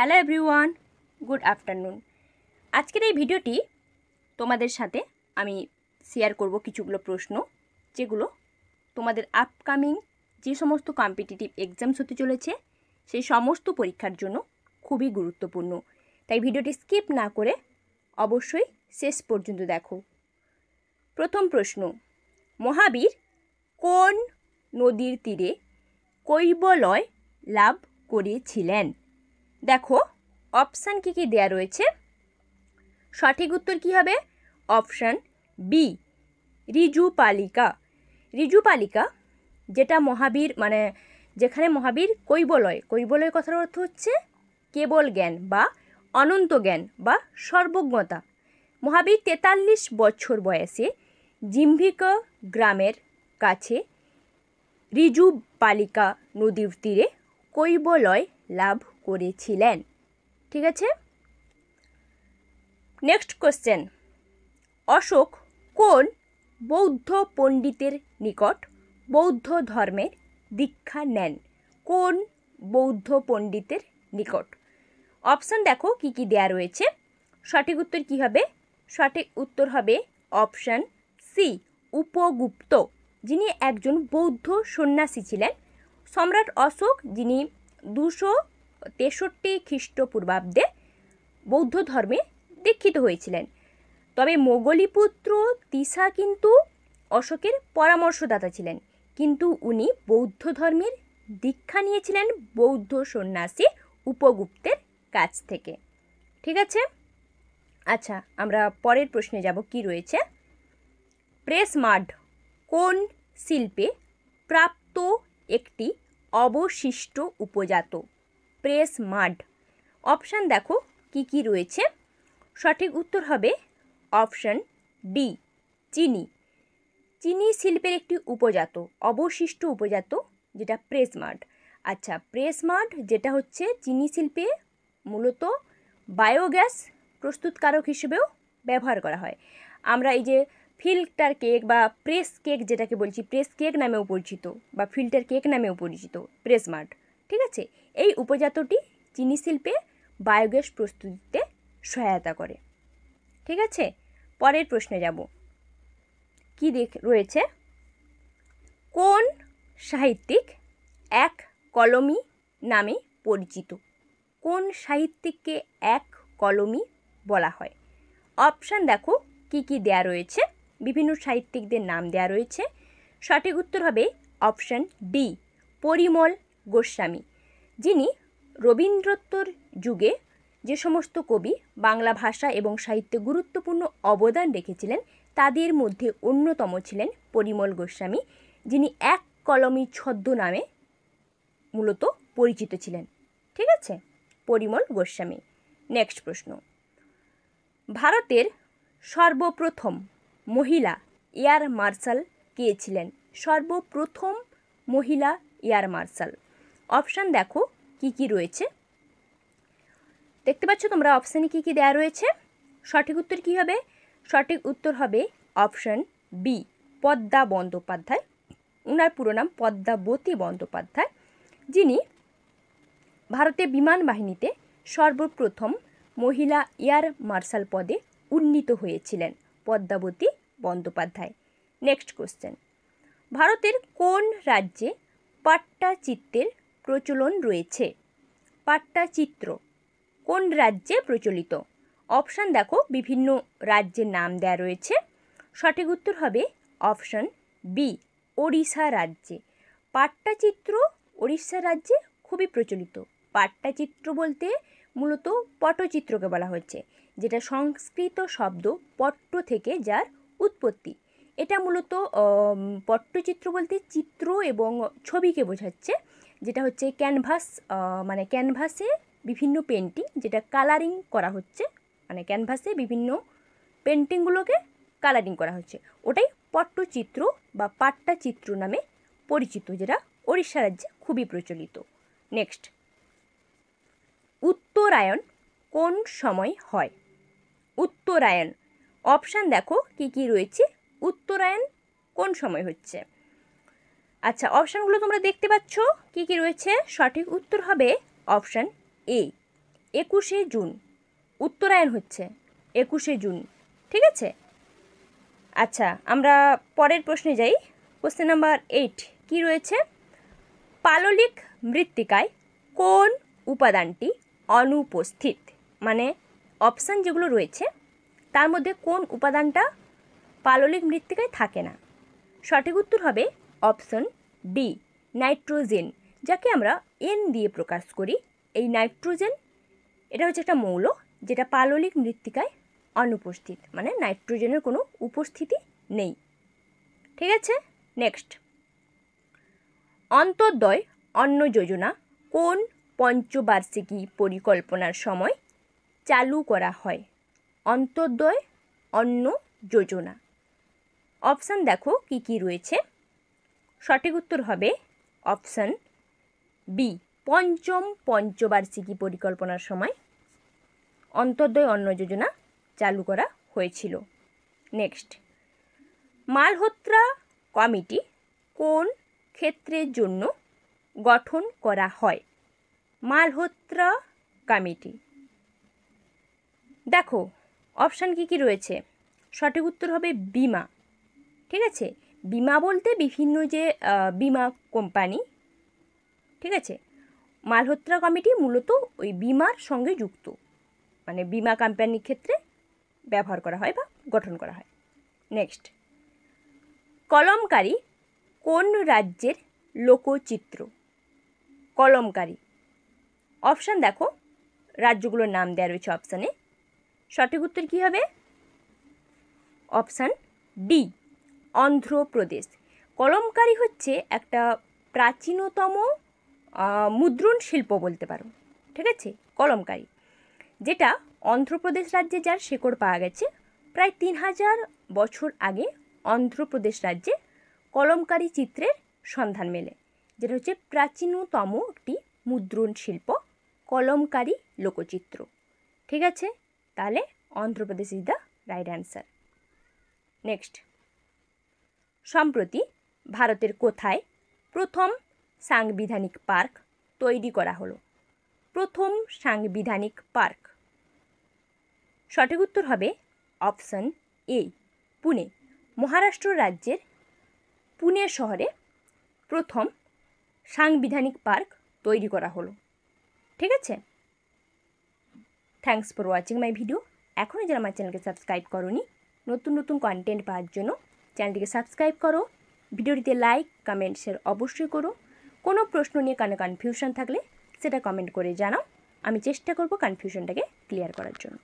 Hello everyone, good afternoon. আজকের এই ভিডিওটি তোমাদের সাথে আমি শেয়ার করব কিছুগুলো প্রশ্ন, যেগুলো তোমাদের আপকামিং যে সমস্ত কম্পিটিটিভ এক্সামস হতে চলেছে সেই সমস্ত পরীক্ষার জন্য খুবই গুরুত্বপূর্ণ। তাই ভিডিওটি স্কিপ না করে অবশ্যই শেষ পর্যন্ত দেখো। প্রথম প্রশ্ন, মহাবীর কোন নদীর তীরে কৈবলয় লাভ করেছিলেন? দেখো অপশান কী কী দেয়া রয়েছে। সঠিক উত্তর কী হবে? Option B, ঋজুপালিকা। ঋজুপালিকা যেটা মহাবীর যেখানে মহাবীর কৈবলয় কথার অর্থ হচ্ছে কেবল জ্ঞান বা অনন্ত জ্ঞান বা সর্বজ্ঞতা। মহাবীর 43 বছর বয়সে জিম্ভিক গ্রামের কাছে ঋজুপালিকা নদীর তীরে কৈবলয় লাভ করেছিলেন। ঠিক আছে, নেক্সট কোশ্চেন, অশোক কোন বৌদ্ধ পণ্ডিতের নিকট বৌদ্ধ ধর্মের দীক্ষা নেন? কোন বৌদ্ধ পণ্ডিতের নিকট? অপশান দেখো কি কি দেয়া রয়েছে। সঠিক উত্তর কি হবে? সঠিক উত্তর হবে অপশান সি, উপগুপ্ত, যিনি একজন বৌদ্ধ সন্ন্যাসী ছিলেন। সম্রাট অশোক, যিনি 263 খ্রিস্টপূর্বাব্দে বৌদ্ধ ধর্মে দীক্ষিত হয়েছিলেন। তবে মোগলীপুত্র তিসা কিন্তু অশোকের পরামর্শদাতা ছিলেন, কিন্তু উনি বৌদ্ধ ধর্মের দীক্ষা নিয়েছিলেন বৌদ্ধ সন্ন্যাসী উপগুপ্তের কাছ থেকে। ঠিক আছে, আচ্ছা আমরা পরের প্রশ্নে যাব। কি রয়েছে? প্রেস মাড কোন শিল্পে প্রাপ্ত একটি অবশিষ্ট উপজাত? প্রেস মাড, অপশান দেখো কি কি রয়েছে। সঠিক উত্তর হবে অপশান ডি, চিনি। চিনি শিল্পের একটি উপজাত, অবশিষ্ট উপজাত, যেটা প্রেস মাড। আচ্ছা, প্রেস মাড যেটা হচ্ছে চিনি শিল্পে মূলত বায়োগ্যাস প্রস্তুতকারক হিসেবেও ব্যবহার করা হয়। আমরা এই যে ফিল্টার কেক বা প্রেস কেক যেটাকে বলছি, প্রেস কেক নামেও পরিচিত বা ফিল্টার কেক নামেও পরিচিত প্রেস মাড। ঠিক আছে, এই উপজাতটি চিনি শিল্পে বায়োগ্যাস প্রস্তুতিতে সহায়তা করে। ঠিক আছে, পরের প্রশ্নে যাব। কি রয়েছে? কোন সাহিত্যিক এক কলমি নামে পরিচিত? কোন সাহিত্যিককে এক কলমি বলা হয়? অপশান দেখো কি কি দেয়া রয়েছে। বিভিন্ন সাহিত্যিকদের নাম দেয়া রয়েছে। সঠিক উত্তর হবে অপশান ডি, পরিমল গোস্বামী, যিনি রবীন্দ্রোত্তর যুগে যে সমস্ত কবি বাংলা ভাষা এবং সাহিত্যে গুরুত্বপূর্ণ অবদান রেখেছিলেন তাদের মধ্যে অন্যতম ছিলেন পরিমল গোস্বামী, যিনি এক কলমি ছদ্মনামে মূলত পরিচিত ছিলেন। ঠিক আছে, পরিমল গোস্বামী। নেক্সট প্রশ্ন, ভারতের সর্বপ্রথম মহিলা এয়ার মার্শাল কে ছিলেন? সর্বপ্রথম মহিলা এয়ার মার্শাল। অপশান দেখো কি কি রয়েছে। দেখতে পাচ্ছ তোমরা অপশানে কি কি দেয়া রয়েছে। সঠিক উত্তর কি হবে? সঠিক উত্তর হবে অপশান বি, পদ্মা বন্দ্যোপাধ্যায়। ওনার পুরো নাম পদ্মাবতী বন্দ্যোপাধ্যায়, যিনি ভারতের বিমান বাহিনীতে সর্বপ্রথম মহিলা এয়ার মার্শাল পদে উন্নীত হয়েছিলেন পদ্মাবতী বন্দ্যোপাধ্যায়। নেক্সট কোশ্চেন, ভারতের কোন রাজ্যে পাট্টাচিত্রের প্রচলন রয়েছে? পাট্টাচিত্র কোন রাজ্যে প্রচলিত? অপশান দেখো বিভিন্ন রাজ্যের নাম দেয়া রয়েছে। সঠিক উত্তর হবে অপশান বি, ওড়িশা রাজ্যে। পাট্টাচিত্র ওড়িশা রাজ্যে খুবই প্রচলিত। পাট্টাচিত্র বলতে মূলত পটচিত্রকে বলা হচ্ছে, যেটা সংস্কৃত শব্দ পট্ট থেকে যার উৎপত্তি। এটা মূলত পট্টচিত্র বলতে চিত্র এবং ছবিকে বোঝাচ্ছে, যেটা হচ্ছে ক্যানভাস, ক্যানভাসে বিভিন্ন পেন্টিং যেটা কালারিং করা হচ্ছে, ক্যানভাসে বিভিন্ন পেন্টিংগুলোকে কালারিং করা হচ্ছে, ওটাই পট্টচিত্র বা পাট্টাচিত্র নামে পরিচিত, যেটা ওড়িশা রাজ্যে খুবই প্রচলিত। নেক্সট, উত্তরায়ণ কোন সময় হয়? উত্তরায়ণ, অপশান দেখো কি কি রয়েছে। উত্তরায়ণ কোন সময় হচ্ছে? আচ্ছা, অপশানগুলো তোমরা দেখতে পাচ্ছ কি কি রয়েছে। সঠিক উত্তর হবে অপশান এ, 21শে জুন, উত্তরায়ণ হচ্ছে 21শে জুন। ঠিক আছে, আচ্ছা আমরা পরের প্রশ্নে যাই। কোশ্চেন নাম্বার 8 কি রয়েছে? পাললিক মৃত্তিকায় কোন উপাদানটি অনুপস্থিত? মানে অপশান যেগুলো রয়েছে তার মধ্যে কোন উপাদানটা পাললিক মৃত্তিকায় থাকে না? সঠিক উত্তর হবে অপশন ডি, নাইট্রোজেন, যাকে আমরা এন দিয়ে প্রকাশ করি। এই নাইট্রোজেন এটা হচ্ছে একটা মৌল যেটা পাললিক মৃত্তিকায় অনুপস্থিত, মানে নাইট্রোজেনের কোনো উপস্থিতি নেই। ঠিক আছে, নেক্সট, অন্তর্দয় অন্ন যোজনা কোন পঞ্চবার্ষিকী পরিকল্পনার সময় চালু করা হয়? অন্তর্দয় অন্ন যোজনা, অপশান দেখো কি কি রয়েছে। সঠিক উত্তর হবে অপশান বি, পঞ্চম পঞ্চবার্ষিকী পরিকল্পনার সময় অন্তর্দয় অন্ন যোজনা চালু করা হয়েছিল। নেক্সট, মালহোত্রা কমিটি কোন ক্ষেত্রের জন্য গঠন করা হয়? মালহোত্রা কমিটি, দেখো অপশান কি কি রয়েছে। সঠিক উত্তর হবে বিমা। ঠিক আছে, বিমা বলতে বিভিন্ন যে বিমা কোম্পানি, ঠিক আছে, মালহোত্রা কমিটি মূলত ওই বিমার সঙ্গে যুক্ত, মানে বিমা কোম্পানির ক্ষেত্রে ব্যবহার করা হয় বা গঠন করা হয়। নেক্সট, কলমকারী কোন রাজ্যের লোকচিত্র? কলমকারী, অপশান দেখো, রাজ্যগুলোর নাম দেওয়া রয়েছে অপশানে। সঠিক উত্তর কী হবে? Option D, Andhra Pradesh. কলমকারী হচ্ছে একটা প্রাচীনতম মুদ্রণ শিল্প বলতে পারো। ঠিক আছে, কলমকারী, যেটা অন্ধ্রপ্রদেশ রাজ্যে যার শেকড় পাওয়া গেছে প্রায় 3000 বছর আগে অন্ধ্রপ্রদেশ রাজ্যে কলমকারী চিত্রের সন্ধান মেলে, যেটা হচ্ছে প্রাচীনতম একটি মুদ্রণ শিল্প, কলমকারী লোকচিত্র। ঠিক আছে, তাহলে Andhra Pradesh is the right answer. Next, সম্প্রতি ভারতের কোথায় প্রথম সাংবিধানিক পার্ক তৈরি করা হলো? প্রথম সাংবিধানিক পার্ক, সঠিক উত্তর হবে অপশান এ, পুনে। মহারাষ্ট্র রাজ্যের পুনে শহরে প্রথম সাংবিধানিক পার্ক তৈরি করা হলো। ঠিক আছে, thanks for watching my video. এখনও যারা আমার চ্যানেলকে সাবস্ক্রাইব করোনি, নতুন নতুন কন্টেন্ট পাওয়ার জন্য চ্যানেলটিকে সাবস্ক্রাইব করো, ভিডিওটিতে লাইক কমেন্ট শেয়ার অবশ্যই করো। কোনো প্রশ্ন নিয়ে কোনো কনফিউশন থাকলে সেটা কমেন্ট করে জানাও, আমি চেষ্টা করব কনফিউশনটাকে ক্লিয়ার করার জন্য।